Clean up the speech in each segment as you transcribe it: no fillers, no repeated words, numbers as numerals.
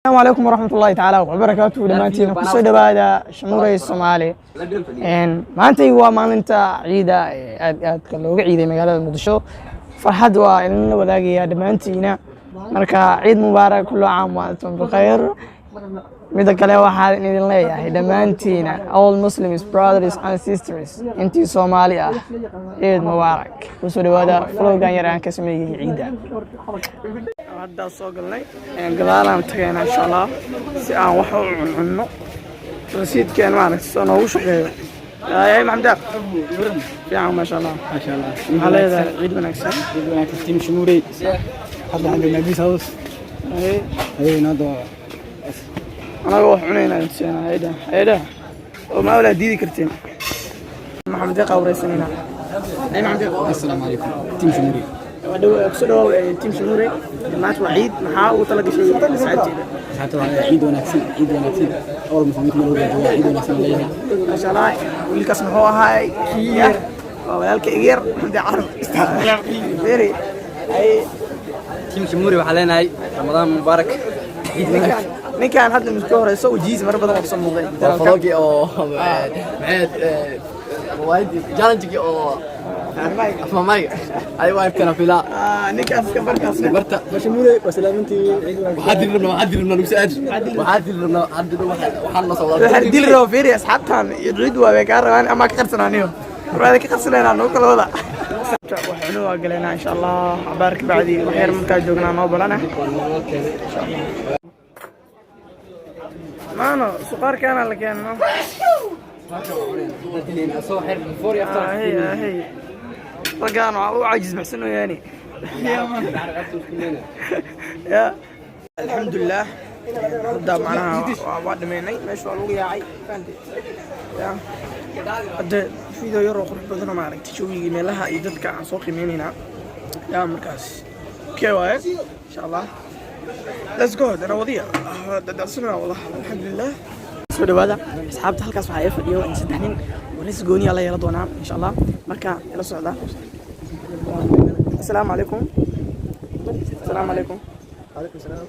السلام عليكم ورحمة الله تعالى وبركاته دمانتين كسو دبادا شموري الصومالي ما أنت هو ما أنت عيدة كلوجة عيدة مقالة مقدشو فرحد وإن وذاقي دمانتينا مركا عيد مبارك كل عام وأنتم بخير ميدا كلا واحد إذن ليه دمانتينا all Muslims brothers and sisters أنتي صومالية عيد مبارك كسو دبادا فلوغان يران كسمي عيدة هذا صقلني قلالان تجينا إن شاء الله ساعة واحد عنه رصيد كان معنا السنة وشقيه يا محمد يا ما شاء الله ما شاء الله على هذا عيد ونكسر عيد ونكسر تيم شموري حتى عند النبي هاوس اي نادو انا روح عنينا انسان هيدا وما ولا ديدي كرتين محمد قوري سنينا اي محمد السلام عليكم تيم شموري ودو كسدو تيم شموري جماعه وعيد maxaa uu tala gashay saacadteeda حتى عيد ونكسر اول مسلمين ملوك عيد ونكسر ليه ما شاء الله wiilkaas muxuu ahaay kiir walaalka igeer hadii carab firi ay تيم شموري waxaa leenahay Ramadan Mubarak ninkan hadda mid ka horeyso wajiis mar badan oo soo muuqday فلوجي او معاد وايد جالنجي او ماي ايوه كان في لا ninkaas ka barkaas برتا شموري وسلامتي وحد لنا نساعد وحد لنا وحنا صوت waxaan dil roo firi asxaabtan ciid waa ka rabaan ama ka qarsanaaniyo raada ka qarsanayna noo kala wada waxaanu waa galeena insha Allah baarak baadi waxyar markaa joognaa noo balana insha Allah maano suqaar kana la keeno هي رجعنا وعاجز محسن يعني يا الحمد لله هذا معناها وعد مني ماشي والله يا عي فهمت يا هذا فيديو يروح بدنا ما عرفت شو يجي ملها يدك عن سوق يميننا يا مركز كيف ان شاء الله let's go انا وضيع درسنا والله الحمد لله soo dhawaada asxaabta halkaas waxa ay fadhiyo in saddex nin wareys gooni la yeelo doonaa insha Allah marka ila socda assalaamu alaykum عليكم السلام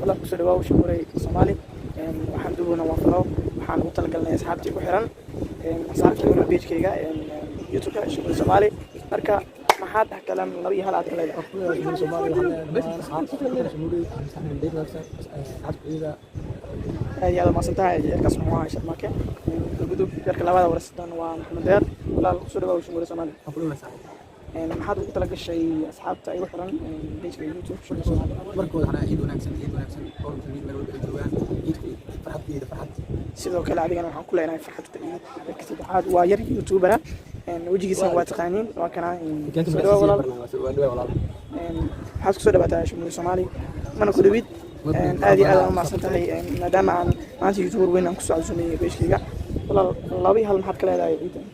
wala ku soo dhawaaw shumuray Soomaali waxaan duubana waa falo waxaan u talagalnay asxaabtii ku xiran asxaabtii page-kayga YouTube-ka shumuray Soomaali marka maxaad kalam laba iyo hal aad kaleedahay أخويا Soomaali waxaan shumuray saxan deed nafsan asxaabtayda يا ما سنتها كاس معاه شرمكه gudub yarka labada warsadaan waa Maxamed Deer walaal ku soo dhawaaw shumuray Soomaali أقول مساء maxaad ugu tala gashay asxaabta ay u xiran page-ka YouTube shumuray Soomaali markooda waxaan ciid wanaagsan oo muslimiin meel walba joogaan ciidku farxad sidoo kale adigana waxaan ku leenahay farxadda iyo dadka saddexaad waa yar YouTuber wajigiisa waa taqaaniin waa kana waxaad kusoo dhawaataa shumuray Soomaali mana ku dhawid aad iyo aad aan u mahadsantahay maadaama aan maanta YouTuber weyn aan ku soo codsanay page-kayga walaal laba iyo hal maxaad ka leedahay ciidan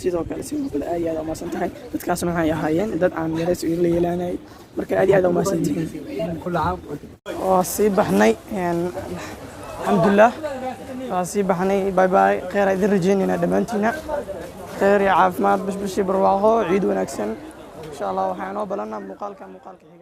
sidoo kale aad iyo aad u mahadsantahay dadkaasna waxay ahaayeen dad aan yareys la yeelanay marka aad iyo aad u mahadsantihiin كل عام waa sii baxnay alxamdulillah waa sii baxnay bye bye khayr idin rajeynayna dhamaantiina khayr iyo caafimaad bashbashi barwaaqo ciid wanaagsan insha Allah waxaan oo balana muuqaalka xiga